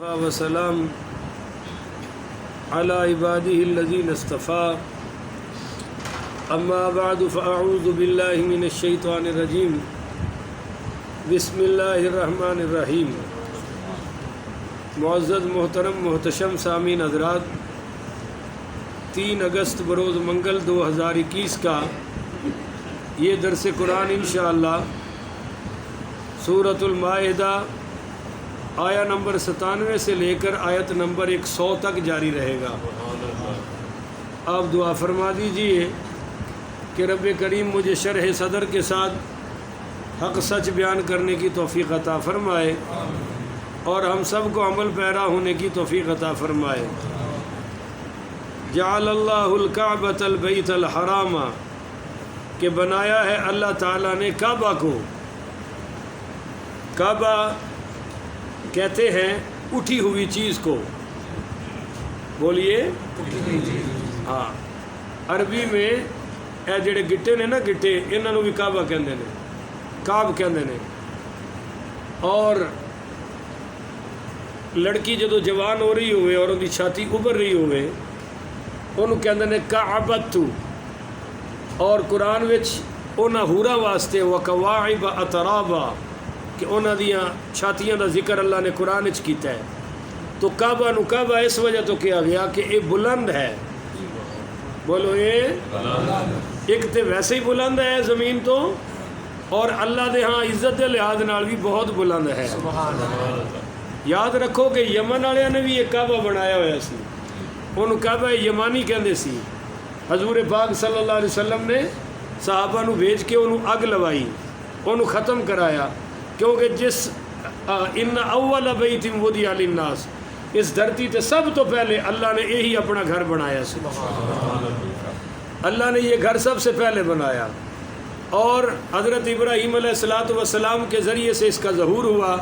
وسلام على عباده الذين اصطفى اما بعد فاعوذ بالله من الشیطان الرجیم بسم اللہ الرحمن الرحیم۔ معزز محترم محتشم سامعین حضرات، 3 اگست بروز منگل 2021 کا یہ درس قرآن انشاءاللہ سورۃ المائدہ آیا نمبر 97 سے لے کر آیت نمبر 100 تک جاری رہے گا۔ آپ دعا فرما دیجئے کہ رب کریم مجھے شرح صدر کے ساتھ حق سچ بیان کرنے کی توفیق عطا فرمائے اور ہم سب کو عمل پیرا ہونے کی توفیق عطا فرمائے۔ جعل اللہ الکعبۃ البیت الحرام، کہ بنایا ہے اللہ تعالیٰ نے کعبہ کو۔ کعبہ کہتے ہیں اٹھی ہوئی چیز کو، بولیے ہاں۔ عربی میں اے جڑے گٹے نے نا، گٹے انہوں بھی کعبہ کہندے نے، کعب کہندے نے۔ اور لڑکی جدو جوان ہو رہی ہوئے اور ان کی چھاتی ابھر رہی ہوئے انہوں کہندے نے کعبت۔ اور قرآن وچ انہاں ہورا واسطے وکواعب اترابا، کہ انہاں دیاں چھاتیاں دا ذکر اللہ نے قرآن وچ کیتا ہے۔ تو کعبہ نو کعبہ اس وجہ تو کیا گیا کہ یہ بلند ہے۔ بولو یہ ایک تے ویسے ہی بلند ہے زمین تو، اور اللہ دے ہاں عزت دے لحاظ نال بھی بہت بلند ہے۔ یاد رکھو کہ یمن والے نے بھی یہ کعبہ بنایا ہوا سی، انہوں کعبہ یمانی کہندے سی۔ حضور پاک صلی اللہ علیہ وسلم نے صحابہ نو بھیج کے انہوں اگ لوائی، انہوں ختم کرایا، کیونکہ جس ان اول بیت وضع للناس، اس دھرتی تے سب تو پہلے اللہ نے یہی اپنا گھر بنایا سی۔ اللہ نے یہ گھر سب سے پہلے بنایا، اور حضرت ابراہیم علیہ السلام کے ذریعے سے اس کا ظہور ہوا،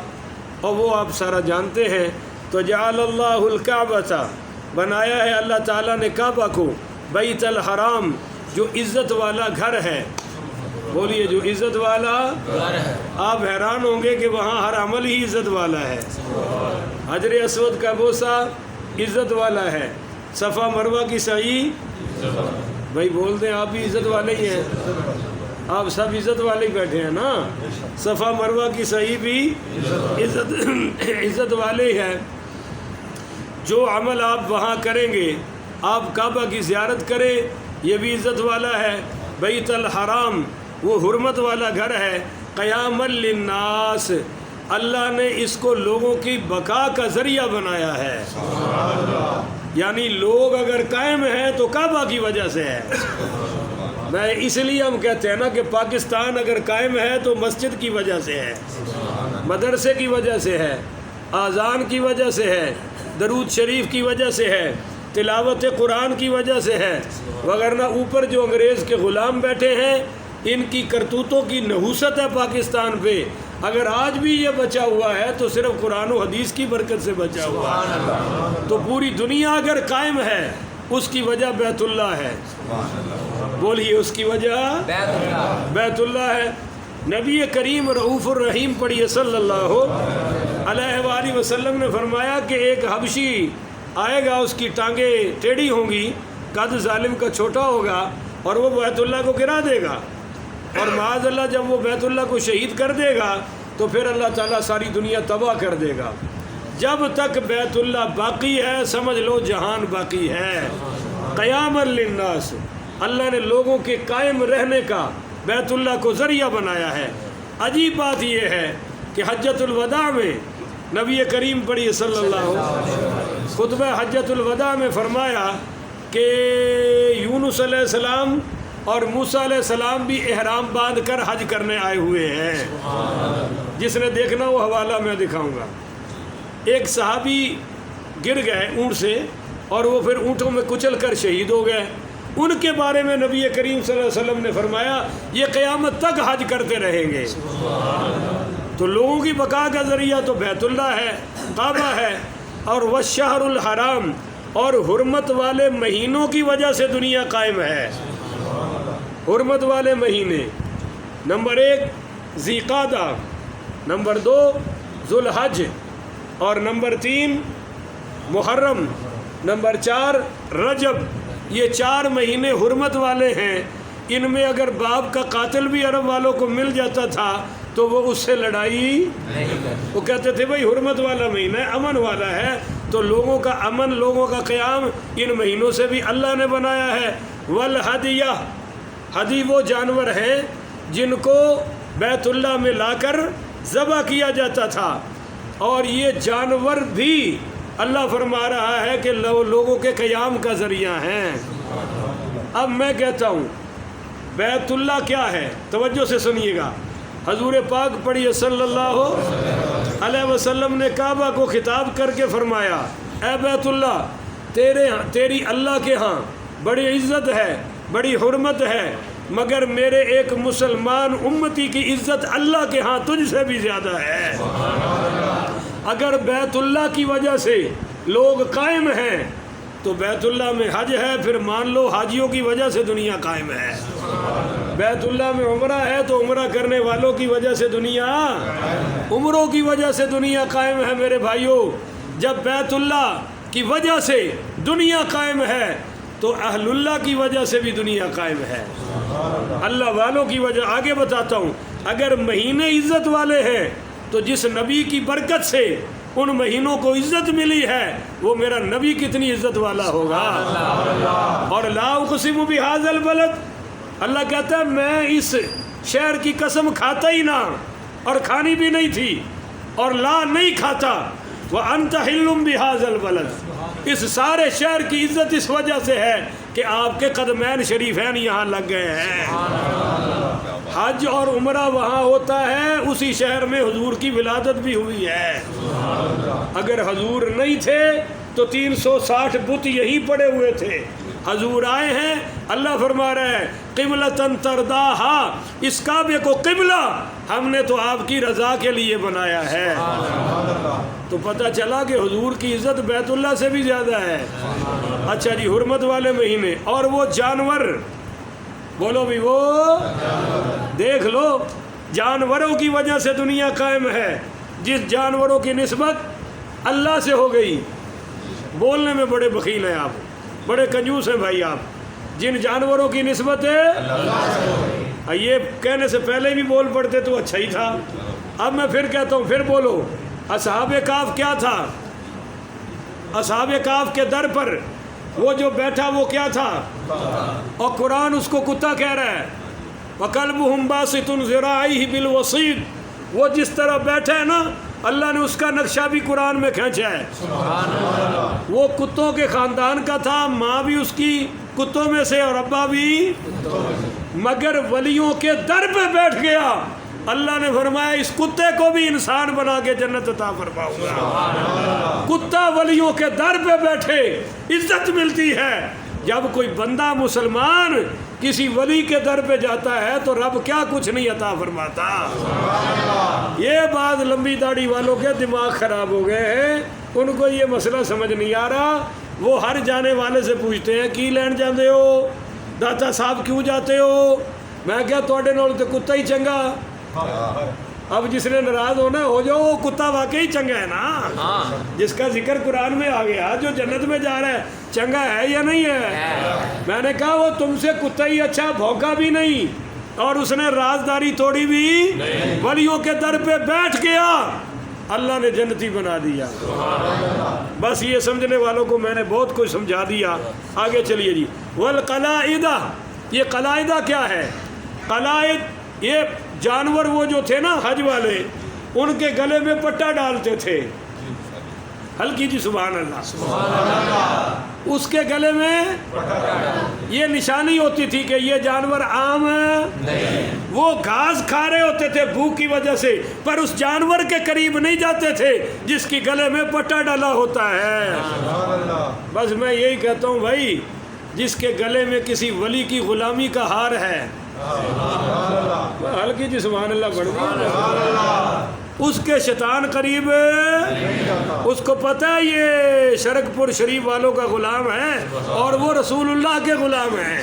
اور وہ آپ سارا جانتے ہیں۔ تو جعل اللہ الکعبۃ، بنایا ہے اللہ تعالیٰ نے کعبہ کو، بیت الحرام، جو عزت والا گھر ہے۔ بولیے جو عزت والا گھر ہے۔ آپ حیران ہوں گے کہ وہاں ہر عمل ہی عزت والا ہے۔ حجر اسود کا بوسہ عزت والا ہے، صفا مروہ کی سعی، بھائی بول دیں آپ بھی عزت والے ہی ہیں، آپ سب عزت والے ہی بیٹھے ہیں نا۔ صفا مروہ کی سعی بھی عزت والے ہی ہے۔ جو عمل آپ وہاں کریں گے، آپ کعبہ کی زیارت کریں، یہ بھی عزت والا ہے۔ بیت الحرام وہ حرمت والا گھر ہے۔ قیام للناس، اللہ نے اس کو لوگوں کی بقا کا ذریعہ بنایا ہے۔ یعنی لوگ اگر قائم ہیں تو کعبہ کی وجہ سے ہے۔ میں اس لیے ہم کہتے ہیں نا کہ پاکستان اگر قائم ہے تو مسجد کی وجہ سے ہے، مدرسے کی وجہ سے ہے، اذان کی وجہ سے ہے، درود شریف کی وجہ سے ہے، تلاوت قرآن کی وجہ سے ہے۔ وگرنہ اوپر جو انگریز کے غلام بیٹھے ہیں، ان کی کرتوتوں کی نحوست ہے پاکستان پہ۔ اگر آج بھی یہ بچا ہوا ہے تو صرف قرآن و حدیث کی برکت سے بچا ہوا ہے۔ تو پوری دنیا اگر قائم ہے اس کی وجہ بیت اللہ ہے۔ بولیے اس کی وجہ بیت اللہ ہے۔ نبی کریم رؤوف الرحیم پڑھیے صلی اللہ علیہ وآلہ وسلم نے فرمایا کہ ایک حبشی آئے گا، اس کی ٹانگیں ٹیڑھی ہوں گی، قد ظالم کا چھوٹا ہوگا، اور وہ بیت اللہ کو گرا دے گا، اور معاذ اللہ جب وہ بیت اللہ کو شہید کر دے گا تو پھر اللہ تعالیٰ ساری دنیا تباہ کر دے گا۔ جب تک بیت اللہ باقی ہے سمجھ لو جہان باقی ہے۔ قیام للناس، اللہ نے لوگوں کے قائم رہنے کا بیت اللہ کو ذریعہ بنایا ہے۔ عجیب بات یہ ہے کہ حجۃ الوداع میں نبی کریم پڑھی صلی اللہ علیہ وسلم خطبہ حجۃ الوداع میں فرمایا کہ یونس علیہ السلام اور موسیٰ علیہ السلام بھی احرام باندھ کر حج کرنے آئے ہوئے ہیں۔ جس نے دیکھنا وہ حوالہ میں دکھاؤں گا۔ ایک صحابی گر گئے اونٹ سے، اور وہ پھر اونٹوں میں کچل کر شہید ہو گئے۔ ان کے بارے میں نبی کریم صلی اللہ علیہ وسلم نے فرمایا یہ قیامت تک حج کرتے رہیں گے۔ تو لوگوں کی بقا کا ذریعہ تو بیت اللہ ہے، کعبہ ہے، اور والشہر الحرام، اور حرمت والے مہینوں کی وجہ سے دنیا قائم ہے۔ حرمت والے مہینے، نمبر 1 ذی قعدہ، نمبر 2 ذوالحج، اور نمبر 3 محرم، نمبر 4 رجب۔ یہ 4 مہینے حرمت والے ہیں۔ ان میں اگر باپ کا قاتل بھی عرب والوں کو مل جاتا تھا تو وہ اس سے لڑائی وہ کہتے تھے بھائی حرمت والا مہینہ ہے، امن والا ہے، تو لوگوں کا امن، لوگوں کا قیام ان مہینوں سے بھی اللہ نے بنایا ہے۔ والہدیہ، ہدی وہ جانور ہیں جن کو بیت اللہ میں لا کر ذبح کیا جاتا تھا، اور یہ جانور بھی اللہ فرما رہا ہے کہ لوگوں کے قیام کا ذریعہ ہیں۔ اب میں کہتا ہوں بیت اللہ کیا ہے، توجہ سے سنیے گا۔ حضور پاک پڑھیے صلی اللہ علیہ وسلم نے کعبہ کو خطاب کر کے فرمایا، اے بیت اللہ، تیری اللہ کے ہاں بڑی عزت ہے، بڑی حرمت ہے، مگر میرے ایک مسلمان امتی کی عزت اللہ کے ہاں تجھ سے بھی زیادہ ہے۔ اگر بیت اللہ کی وجہ سے لوگ قائم ہیں تو بیت اللہ میں حج ہے، پھر مان لو حاجیوں کی وجہ سے دنیا قائم ہے۔ بیت اللہ میں عمرہ ہے تو عمرہ کرنے والوں کی وجہ سے دنیا، عمروں کی وجہ سے دنیا قائم ہے۔ میرے بھائیوں، جب بیت اللہ کی وجہ سے دنیا قائم ہے تو اہل اللہ کی وجہ سے بھی دنیا قائم ہے، اللہ والوں کی وجہ۔ آگے بتاتا ہوں، اگر مہینے عزت والے ہیں تو جس نبی کی برکت سے ان مہینوں کو عزت ملی ہے وہ میرا نبی کتنی عزت والا ہوگا۔ اور لا اقسم بہذا البلد، اللہ کہتا ہے میں اس شہر کی قسم کھاتا ہی نہ، اور کھانی بھی نہیں تھی، اور لا نہیں کھاتا۔ وَأَنْتَ حِلٌّ بِهَذَا الْبَلَدِ، اس سارے شہر کی عزت اس وجہ سے ہے کہ آپ کے قدمین شریفین یہاں لگ گئے ہیں۔ حج اور عمرہ وہاں ہوتا ہے، اسی شہر میں حضور کی ولادت بھی ہوئی ہے۔ اگر حضور نہیں تھے تو 360 بت یہی پڑے ہوئے تھے۔ حضور آئے ہیں، اللہ فرما رہا ہے قبلۃً ترضاھا، اس کعبے کو قبلہ ہم نے تو آپ کی رضا کے لیے بنایا ہے۔ تو پتہ چلا کہ حضور کی عزت بیت اللہ سے بھی زیادہ ہے۔ اچھا جی، حرمت والے مہینے اور وہ جانور، بولو بھی، وہ دیکھ لو، جانوروں کی وجہ سے دنیا قائم ہے۔ جس جانوروں کی نسبت اللہ سے ہو گئی، بولنے میں بڑے بخیل ہیں آپ، بڑے کنجوس ہیں بھائی آپ، جن جانوروں کی نسبت ہے، یہ کہنے سے پہلے بھی بول پڑتے تو اچھا ہی تھا۔ اب میں پھر کہتا ہوں، پھر بولو۔ اصحاب کہف کیا تھا؟ اصحاب کہف کے در پر وہ جو بیٹھا وہ کیا تھا؟ اور قرآن اس کو کتا کہہ رہا ہے۔ وَقَلْبُهُمْ بَاسِطٌ ذِرَاعَيْهِ بِالْوَصِيدِ، وہ جس طرح بیٹھا ہے نا، اللہ نے اس کا نقشہ بھی قرآن میں کھینچا ہے۔ وہ کتوں کے خاندان کا تھا، ماں بھی اس کی کتوں میں سے اور ابا بھی، مگر ولیوں کے در پہ بیٹھ گیا، اللہ نے فرمایا اس کتے کو بھی انسان بنا کے جنت عطا فرماؤں گا۔ کتا ولیوں کے در پہ بیٹھے، عزت ملتی ہے۔ جب کوئی بندہ مسلمان کسی ولی کے در پہ جاتا ہے تو رب کیا کچھ نہیں عطا فرماتا۔ یہ بات لمبی داڑھی والوں کے دماغ خراب ہو گئے ہیں، ان کو یہ مسئلہ سمجھ نہیں آ رہا۔ وہ ہر جانے والے سے پوچھتے ہیں کی لین جاندے ہو، داتا صاحب کیوں جاتے ہو؟ میں کیا توڑے نول تے کتا ہی چنگا۔ اب جس نے ناراض ہونا ہو جاؤ، وہ کتا واقعی چنگا ہے نا، جس کا ذکر قرآن میں آ گیا، جو جنت میں جا رہا ہے چنگا ہے یا نہیں ہے؟ میں نے کہا وہ تم سے کتا ہی اچھا، بھوکا بھی نہیں اور اس نے رازداری توڑی بھی، ولیوں کے در پہ بیٹھ گیا، اللہ نے جنتی بنا دیا۔ بس یہ سمجھنے والوں کو میں نے بہت کچھ سمجھا دیا۔ آگے چلیے جی۔ والقلائدہ، یہ قلائدہ کیا ہے؟ قلائد یہ جانور وہ جو تھے نا حج والے، ان کے گلے میں پٹا ڈالتے تھے، ہلکی جی سبحان اللہ، اس کے گلے میں یہ نشانی ہوتی تھی کہ یہ جانور عام وہ گھاس کھا رہے ہوتے تھے بھوک کی وجہ سے، پر اس جانور کے قریب نہیں جاتے تھے جس کی گلے میں پٹا ڈالا ہوتا ہے۔ بس میں یہی کہتا ہوں بھائی، جس کے گلے میں کسی ولی کی غلامی کا ہار ہے، ہلکی جی سبحان اللہ بڑھ گئی، اس کے شیطان قریب، اس کو پتہ ہے یہ شرک پور شریف والوں کا غلام ہے اور وہ رسول اللہ کے غلام ہیں،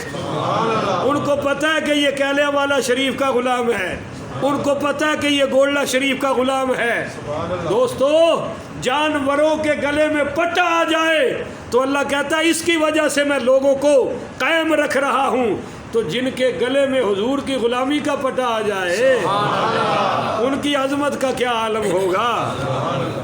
ان کو پتہ ہے کہ یہ کیلیا والا شریف کا غلام ہے، ان کو پتہ ہے کہ یہ گولڈا شریف کا غلام ہے۔ دوستو، جانوروں کے گلے میں پٹا آ جائے تو اللہ کہتا ہے اس کی وجہ سے میں لوگوں کو قائم رکھ رہا ہوں۔ تو جن کے گلے میں حضور کی غلامی کا پٹا آ جائے ان کی عظمت کا کیا عالم ہوگا۔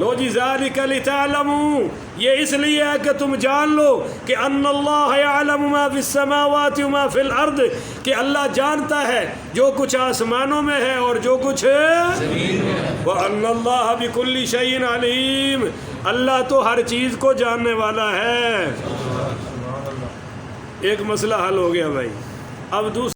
لو جی ذالک لتعلموا، یہ اس لیے ہے کہ تم جان لو کہ ان اللہ یعلم ما فی السماوات وما فی الارض، کہ اللہ جانتا ہے جو کچھ آسمانوں میں ہے اور جو کچھ زمین میں ہے۔ وان اللہ بکل شیء علیم، اللہ تو ہر چیز کو جاننے والا ہے۔ ایک مسئلہ حل ہو گیا بھائی۔ اب دوسرا